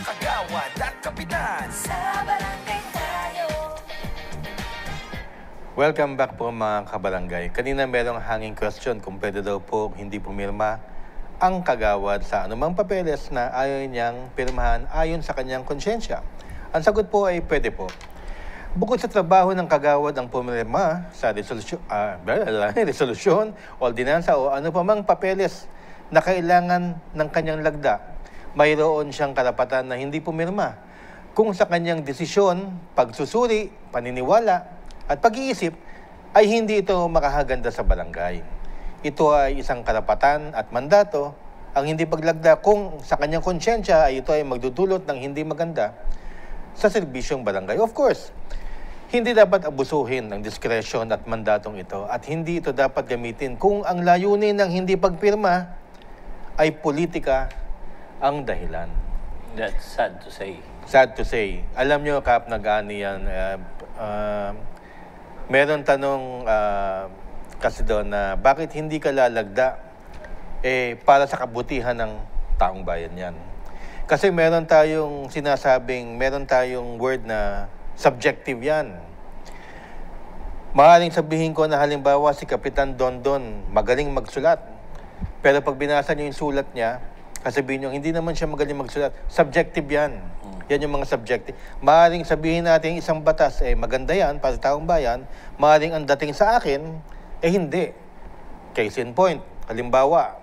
mga kagawad at kapitan sa Barangay Tayo. Welcome back po mga kabarangay. Kanina merong hanging question kung pwede daw po hindi pumirma ang kagawad sa anumang papeles na ayaw niyang pirmahan ayon sa kanyang konsyensya. Ang sagot po ay pwede po. Bukod sa trabaho ng kagawad ang pumirma sa resolusyon, ordinansa o ano pa mang papeles na kailangan ng kanyang lagda, mayroon siyang karapatan na hindi pumirma kung sa kanyang desisyon, pagsusuri, paniniwala at pag-iisip ay hindi ito makahaganda sa barangay. Ito ay isang karapatan at mandato ang hindi paglagda kung sa kanyang konsyensya ay ito ay magdudulot ng hindi maganda sa serbisyong barangay. Of course, hindi dapat abusuhin ang diskresyon at mandatong ito at hindi ito dapat gamitin kung ang layunin ng hindi pagpirma ay politika ang dahilan. That's sad to say. Sad to say. Alam nyo, Kap, nag-ani yan. Meron tanong kasi doon na bakit hindi ka lalagda para sa kabutihan ng taong bayan yan. Kasi meron tayong sinasabing, meron tayong word na subjective yan. Maaaring sabihin ko na halimbawa si Kapitan Dondon magaling magsulat. Pero pag binasa niyo yung sulat niya, sabihin niyo hindi naman siya magaling magsulat. Subjective yan. Yan yung mga subjective. Maaaring sabihin natin isang batas, maganda yan para sa taong bayan. Maaaring ang dating sa akin, hindi. Case in point, halimbawa,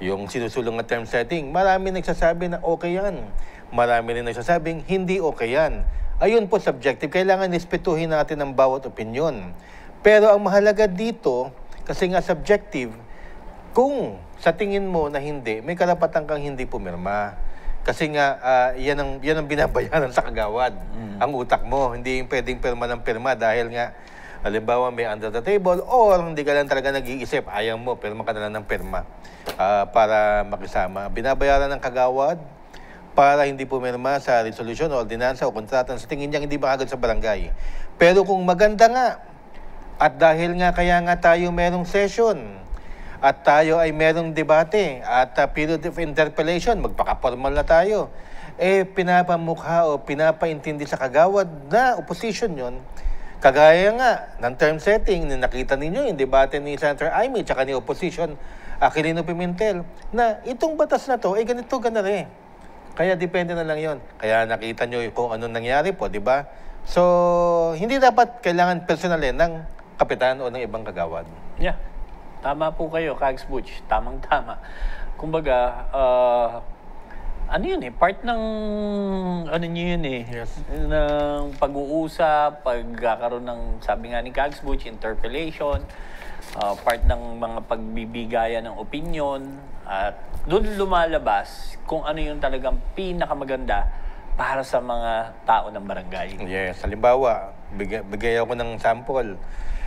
yung sinusulong na term setting, marami nagsasabi na okay yan. Marami rin nagsasabing hindi okay yan. Ayun po, subjective. Kailangan respetuhin natin ang bawat opinyon. Pero ang mahalaga dito, kasi nga subjective, kung sa tingin mo na hindi, may karapatan kang hindi pumirma. Kasi nga, yan ang binabayaran sa kagawad. Ang utak mo, hindi yung pwedeng pirma ng pirma dahil nga, halimbawa may under the table or hindi ka lang talaga nag-iisip, ayaw mo, pirma ka na lang ng pirma para makisama. Binabayaran ng kagawad para hindi pumirma sa resolusyon o ordinansa o kontrata sa tingin niya hindi makagad sa barangay. Pero kung maganda nga, at dahil nga kaya nga tayo merong session, at tayo ay merong debate at period of interpellation, magpaka-formal na tayo, pinapamukha o pinapaintindi sa kagawad na opposition yon. Kagaya nga ng term setting na nakita ninyo yung debate ni Senator Amy at ni opposition Aquilino Pimentel na itong batas na to, ganito ganare. Kaya depende na lang yon. Kaya nakita nyo kung anong nangyari po, di ba? So, hindi dapat kailangan personalin ng kapitan o ng ibang kagawad. Yeah. Tama po kayo, Kags Butch. Tamang-tama. Kumbaga, ano yun part ng, ano nyo yun Yes. ng pag-uusap, pagkakaroon ng, sabi nga ni Kags Butch, interpellation, part ng mga pagbibigayan ng opinion, at doon lumalabas kung ano yung talagang pinakamaganda para sa mga tao ng barangay. Yes. Halimbawa, bigay ako ng sample.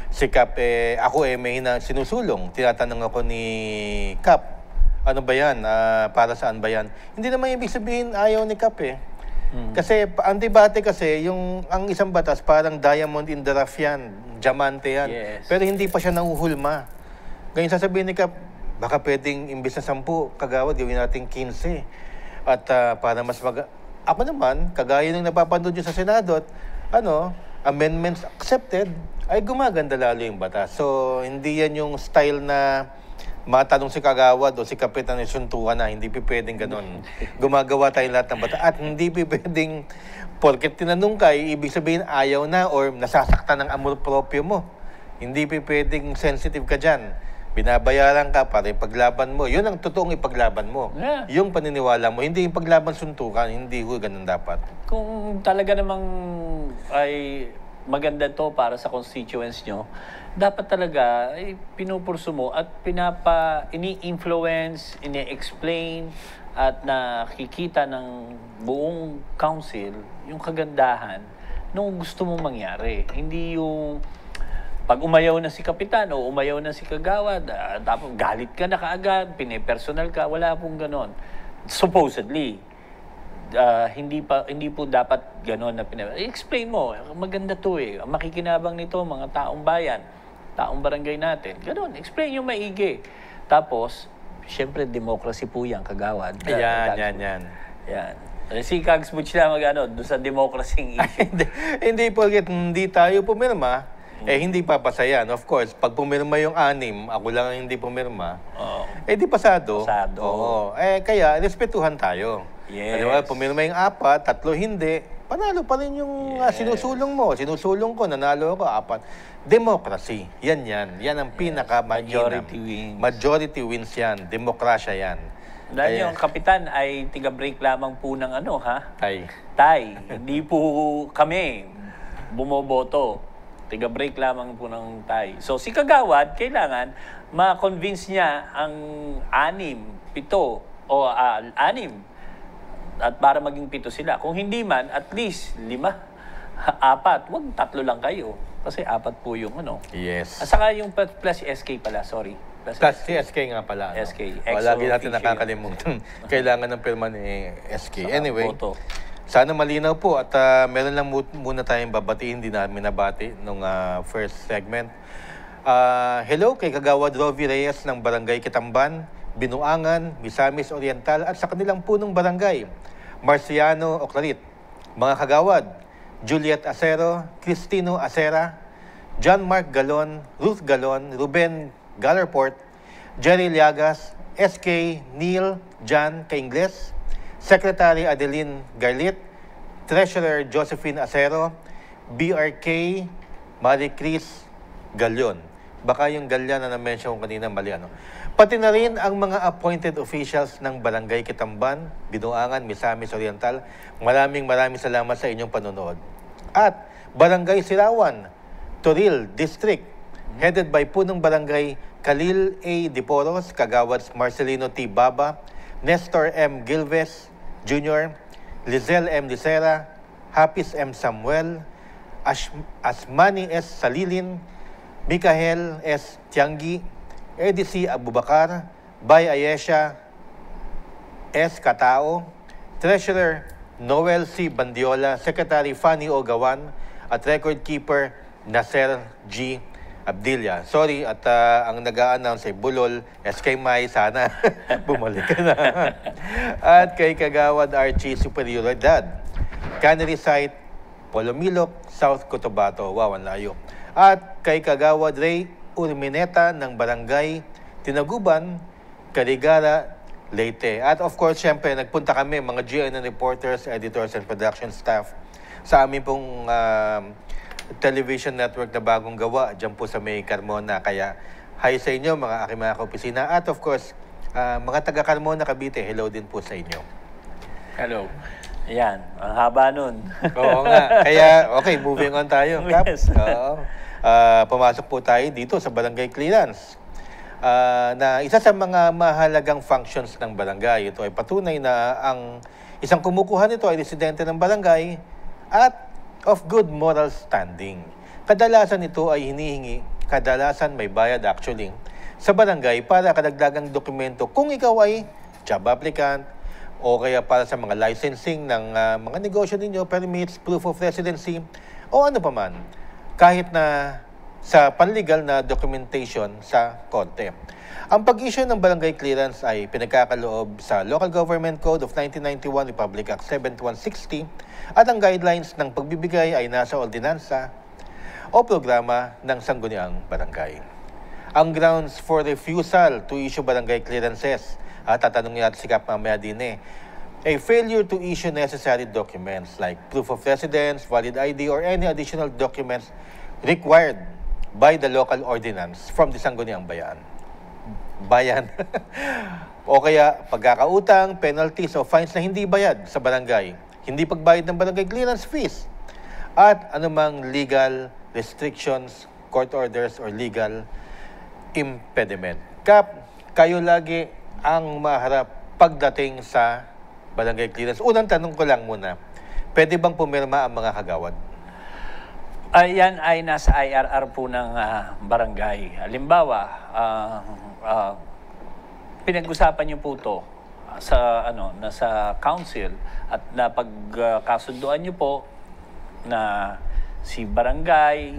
Si Kap, ako may sinusulong. Tinatanong ako ni Kap, ano ba yan? Para saan ba yan? Hindi naman ibig sabihin ayaw ni Kap Kasi ang debate kasi, ang isang batas parang diamond in the rough yan, diamante yan. Yes. Pero hindi pa siya nahuhulma. Ganyan sasabihin ni Kap, baka pwedeng imbis na 10, kagawad, gawin natin 15. At para mas ako naman, kagaya ng napapanood nyo sa Senado, at amendments accepted, ay gumaganda lalo yung batas. So, hindi yan yung style na matanong si kagawad o si kapitan ng suntukan na hindi pwedeng ganun. Gumagawa tayo lahat ng batas. At hindi pwedeng, porket tinanong ka, ibig sabihin ayaw na or nasasaktan ng amor proprio mo. Hindi pwedeng sensitive ka dyan. Binabayaran ka para ipaglaban mo. Yun ang totoong ipaglaban mo. Yeah. Yung paniniwala mo, hindi yung paglaban suntukan, hindi ganun dapat. Kung talaga namang ay maganda to para sa constituents nyo, dapat talaga pinupurso mo at ini-influence, ini-explain at nakikita ng buong council yung kagandahan nung gusto mong mangyari. Hindi yung pag umayaw na si kapitan o umayaw na si kagawad, tapos galit ka na kaagad, pinipersonal ka, wala pong ganon. Supposedly. Hindi po dapat gano'n na explain mo, maganda to makikinabang nito mga taong bayan, taong barangay natin. Gano'n, explain yung maigi. Tapos, syempre, democracy po yan, kagawad. Yan. Yan. Si Kags Butch na doon sa democracy issue. Hindi porket hindi tayo pumirma, hindi papasayan. Of course, pag pumirma yung 6, ako lang ang hindi pumirma, di pasado. Pasado. Oo. Kaya, respetuhan tayo. Yes. Di ba, pumirma yung 4, 3 hindi, panalo pa rin yung sinusulong mo. Sinusulong ko, nanalo ako, 4. Democracy. Yan. Yan ang pinaka-mainam. Majority wins. Majority wins yan. Demokrasya yan. Dahil yung kapitan ay tiga-break lamang po ng Ay. Tay. Hindi po kami bumoboto. Tiga-break lamang po ng tay. So si Kagawad, kailangan ma-convince niya ang 6, 7, o 6. At para maging 7 sila. Kung hindi man, at least 5, 4. Huwag 3 lang kayo. Kasi 4 po yung Yes. At saka yung plus SK pala, sorry. Plus si SK nga pala. SK. Lagi natin Officio nakakalimutan. Kailangan ng pirma ni SK. Saka Anyway, boto. sana malinaw po at meron lang muna tayong babatiin, hindi namin nabati nung first segment. Hello kay Kagawad Rovi Reyes ng Barangay Kitamban, Binuangan, Misamis Oriental at sa kanilang punong barangay, Marciano Oclarit. Mga Kagawad, Juliet Acero, Cristino Acera, John Mark Galon, Ruth Galon, Ruben Gallerport, Jerry Liagas, SK Neil John Kaingles, Secretary Adeline Garlit, Treasurer Josephine Acero, BRK Marie Cris Galion. Baka yung Galian na na-mention ko kanina, mali Pati na rin ang mga appointed officials ng Barangay Kitamban, Binuangan, Misamis Oriental. Maraming salamat sa inyong panonood. At Barangay Sirawan, Toril District, headed by Punong Barangay Khalil A. Diporos, Kagawads Marcelino T. Baba, Nestor M. Gilves Jr., Lizelle M. Licera, Hafiz M. Samuel, Asmani S. Salilin, Mikael S. Tianggi, Eddie C. Abubakar, Bay Ayesha S. Katao, Treasurer Noel C. Bandiola, Secretary Fanny Ogawan, at Record Keeper Nasser G. Abdilia. Sorry, at ang nag-a-announce ay Bulol, SK May, sana bumalik ka na. At kay Kagawad Archie Superioridad, Cannery Site, Polomilok, South Cotabato. Wow, ang layo. At kay Kagawad Ray Urmineta ng Barangay Tinaguban, Caligara, Leyte. At of course, syempre, nagpunta kami, mga GNN reporters, editors, and production staff sa amin pong television network na bagong gawa dyan po sa May Carmona. Kaya hi sa inyo mga aking mga kaopisina. At of course, mga taga Carmona, Cavite, hello din po sa inyo. Hello. Ayan, ang haba nun. Oo nga. Kaya, okay, moving on tayo. Kap. Yes. Oo. Pumasok po tayo dito sa barangay clearance. Na isa sa mga mahalagang functions ng barangay. Ito ay patunay na ang isang kumukuha nito ay residente ng barangay at of good moral standing. Kadalasan ito ay hinihingi, kadalasan may bayad actually, sa barangay para kadagdagang dokumento kung ikaw ay job applicant o kaya para sa mga licensing ng mga negosyo ninyo, permits, proof of residency o ano pa man. Kahit na sa panlegal na documentation sa korte. Ang pag-issue ng barangay clearance ay pinagkakaloob sa Local Government Code of 1991, Republic Act 7160, at ang guidelines ng pagbibigay ay nasa ordinansa o programa ng sangguniang barangay. Ang grounds for refusal to issue barangay clearances, tatanungin natin si Kap mamaya din a failure to issue necessary documents like proof of residence, valid ID, or any additional documents required by the local ordinance from the sangguniang bayan. O kaya pagkakautang, penalties o fines na hindi bayad sa barangay, hindi pagbayad ng barangay clearance fees, at anumang legal restrictions, court orders, or legal impediment. Kap, kayo lagi ang maharap pagdating sa barangay clearance. Unang tanong ko lang muna, pwede bang pumirma ang mga kagawad? Yan ay nasa IRR po ng barangay. Halimbawa, pinag-usapan niyo po to sa nasa council at napagkasunduan niyo po na si barangay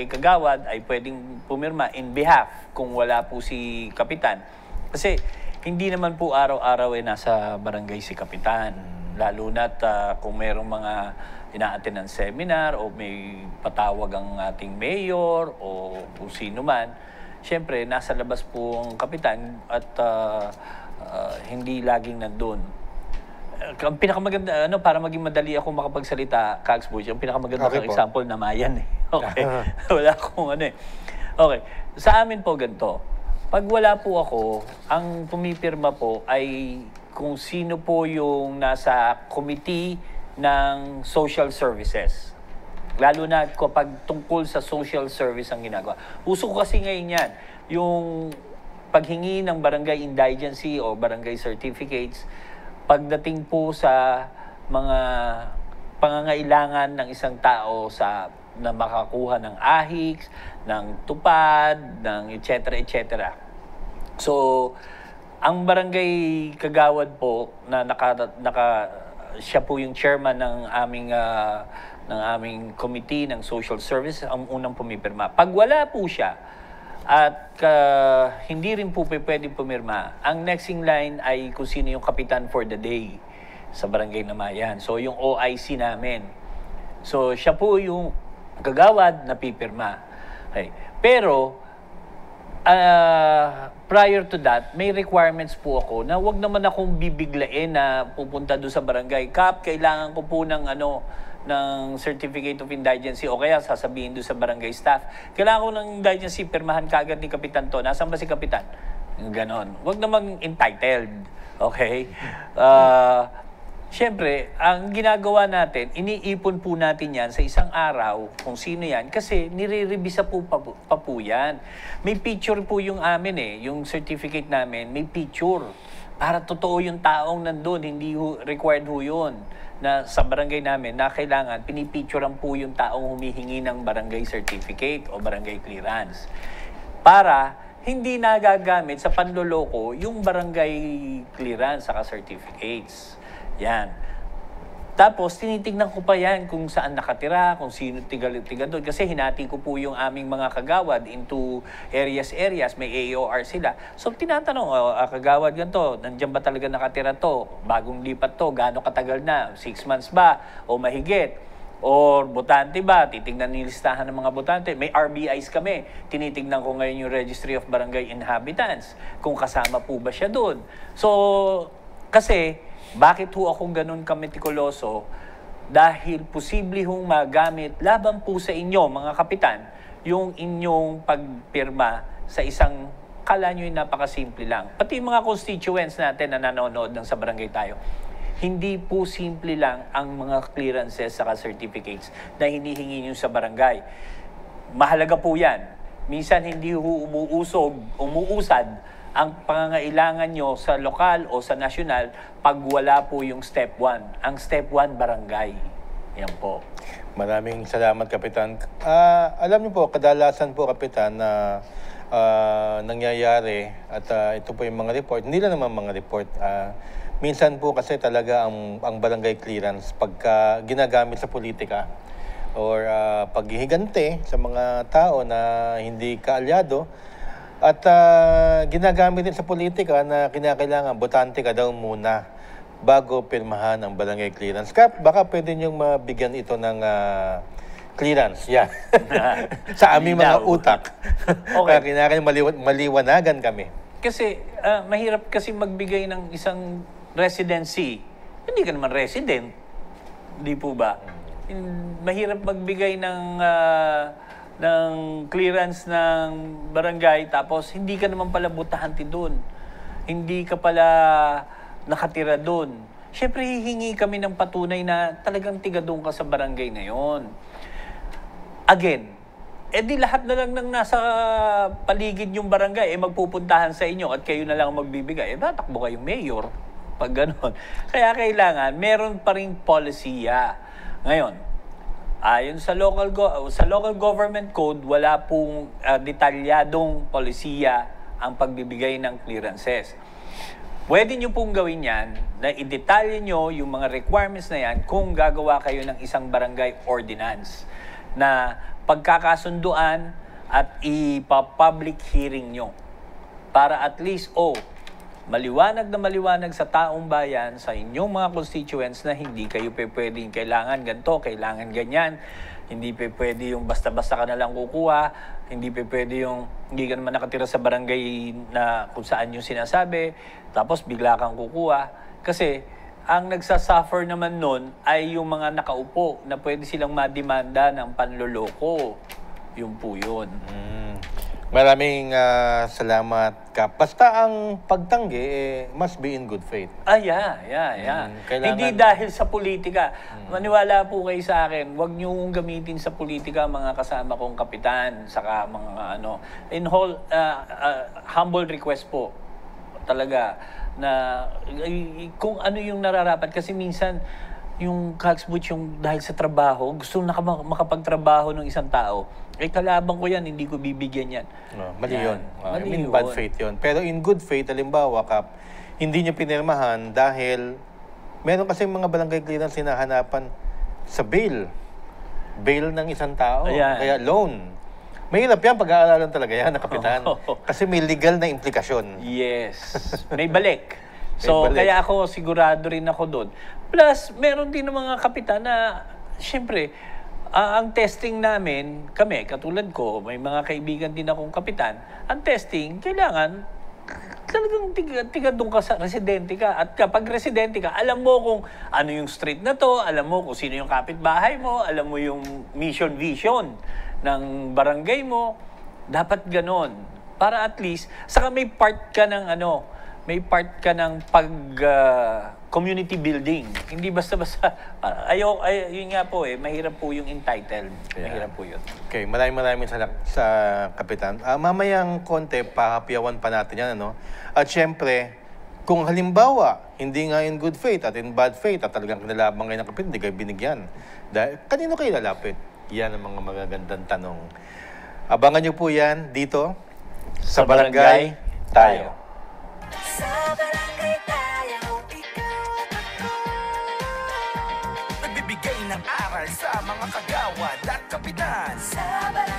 kagawad ay pwedeng pumirma in behalf kung wala po si kapitan. Kasi hindi naman po araw-araw nasa barangay si Kapitan. Lalo na't kung mayroong mga ina-attend ng seminar o may patawag ang ating mayor o kung sino man, siyempre, nasa labas po ang Kapitan at hindi laging nandun. Ang pinakamaganda, para maging madali ako makapagsalita, Kags Boys, ang pinakamaganda Okay kong po. example na Mayan eh. Okay. Wala akong ano eh. Okay. Sa amin po ganito. Pag wala po ako, ang pumipirma po ay kung sino po yung nasa committee ng social services. Lalo na kapag tungkol sa social service ang ginagawa. Uso ko kasi ngayon yan, yung paghingi ng barangay indigency o barangay certificates, pagdating po sa mga pangangailangan ng isang tao na makakuha ng AHICS, ng tupad, ng etc. So, ang barangay kagawad po na siya po yung chairman ng aming committee ng social service ang unang pumipirma. Pag wala po siya at hindi rin po pwede pumirma, ang next in line ay kung sino yung kapitan for the day sa barangay na Mayan. So yung OIC namin. So siya po yung kagawad na pipirma. Okay. Pero prior to that, may requirements po ako na wag naman akong bibiglain na pupunta doon sa barangay. Kap, kailangan ko po ng ng Certificate of Indigency o kaya sasabihin doon sa barangay staff, kailangan ko ng indigency, pirmahan kaagad ni Kapitan to. Nasaan ba si Kapitan? Ganon. Wag naman entitled. Okay? Siyempre, ang ginagawa natin, iniipon po natin yan sa isang araw kung sino yan kasi nire-revisa po pa po yan. May picture po yung amin yung certificate namin, may picture. Para totoo yung taong nandun, hindi required ho yun na sa barangay namin na kailangan pinipicturean po yung taong humihingi ng barangay certificate o barangay clearance. Para hindi nagagamit sa panloloko yung barangay clearance saka certificates. Yan. Tapos, tinitignan ko pa yan kung saan nakatira, kung sino tiga doon. Kasi hinati ko po yung aming mga kagawad into areas. May AOR sila. So, tinatanong, kagawad ganito, nandiyan ba talaga nakatira to? Bagong lipat to? Gaano katagal na? 6 months ba? O mahigit? Or botante ba? Titignan yung listahan ng mga botante. May RBIs kami. Tinitignan ko ngayon yung Registry of Barangay Inhabitants. Kung kasama po ba siya doon. So, kasi, bakit ho akong ganun kametikuloso? Dahil posible hong magamit laban po sa inyo, mga kapitan, yung inyong pagpirma sa isang, kala nyo yung napakasimple lang. Pati yung mga constituents natin na nanonood ng Sa Barangay Tayo, hindi po simple lang ang mga clearances saka certificates na hinihingi nyo sa barangay. Mahalaga po yan. Minsan hindi umuusad ang pangangailangan nyo sa lokal o sa nasyonal pag wala po yung step 1. Ang step 1, barangay. Yan po. Maraming salamat, Kapitan. Alam niyo po, kadalasan po, Kapitan, na nangyayari at ito po yung mga report. Hindi lang naman mga report. Minsan po kasi talaga ang barangay clearance pagka ginagamit sa politika or paghihigante sa mga tao na hindi kaalyado. At ginagamit din sa politika na kinakailangan, botante ka daw muna bago pirmahan ang barangay clearance. Kap, baka pwede niyong mabigyan ito ng clearance. Yan. Sa aming mga utak. Okay. Kinakailangan maliwanagan kami. Kasi mahirap kasi magbigay ng isang residency. Hindi ka naman resident. Di po ba? Mahirap magbigay ng clearance ng barangay tapos hindi ka naman pala butahante doon. Hindi ka pala nakatira doon. Siyempre, hihingi kami ng patunay na talagang tiga doon ka sa barangay na yon. Again, di lahat na lang ng nasa paligid yung barangay magpupuntahan sa inyo at kayo na lang magbibigay. Tatakbo kayong mayor pag gano'n. Kaya kailangan, meron pa rin polisiya. Ngayon, ayon sa local government code, wala pong detalyadong polisiya ang pagbibigay ng clearances. Pwede nyo pong gawin yan na i-detalye nyo yung mga requirements na yan kung gagawa kayo ng isang barangay ordinance na pagkakasunduan at ipa-public hearing nyo. Para at least, maliwanag na maliwanag sa taong bayan, sa inyong mga constituents na hindi kayo pwedeng kailangan ganito, kailangan ganyan. Hindi pwede yung basta-basta ka na lang kukuha. Hindi pwede yung hindi ka naman nakatira sa barangay na kung saan yung sinasabi. Tapos bigla kang kukuha. Kasi ang nagsasuffer naman nun ay yung mga nakaupo na pwede silang mademanda ng panloloko. Yun po yun. Maraming salamat, Kap. Basta ang pagtanggi, must be in good faith. Yeah. Kailangan... Hindi dahil sa politika. Maniwala po kayo sa akin, huwag niyo gamitin sa politika mga kasama kong kapitan, saka mga ano. Humble request po talaga na kung ano yung nararapat. Kasi minsan, yung Kagsbutch, yung dahil sa trabaho, gusto makapagtrabaho ng isang tao, kalabang ko yan, hindi ko bibigyan yan. Mali yun. Mali I mean, yun. bad faith yun. Pero in good faith, halimbawa, Kap, hindi niya pinirmahan dahil meron kasi mga barangay clearance sinahanapan sa bail. Bail ng isang tao. Ayan. Kaya loan. Mahirap yan, pag-aaralan talaga yan, Kapitan. Kasi may legal na implikasyon. Yes. May balik. So, May balik. kaya ako sigurado rin ako doon. Plus, meron din ng mga kapitan na, siyempre, ang testing namin, kami, katulad ko, may mga kaibigan din akong kapitan, ang testing, kailangan, talagang tiga doon ka sa residente ka. At kapag residente ka, alam mo kung ano yung street na to, alam mo kung sino yung kapitbahay mo, alam mo yung mission vision ng barangay mo. Dapat ganon. Para at least, saka may part ka ng community building. Hindi basta-basta. Yun nga po mahirap po yung entitled. Yeah. Mahirap po yun. Okay, maraming sa Kapitan. Mamayang konti, pahapyawan pa natin yan, ano? At syempre, kung halimbawa, hindi nga in good faith at in bad faith at talagang kinalabang kayo ng Kapitan, hindi kayo binigyan. Dahil, kanino kayo lalapit? Yan ang mga magagandang tanong. Abangan nyo po yan dito sa Barangay Tayo. Sa barangay tayo, ikaw at ako. Nagbibigay ng aral sa mga kagawad at kapitan. Sa barangay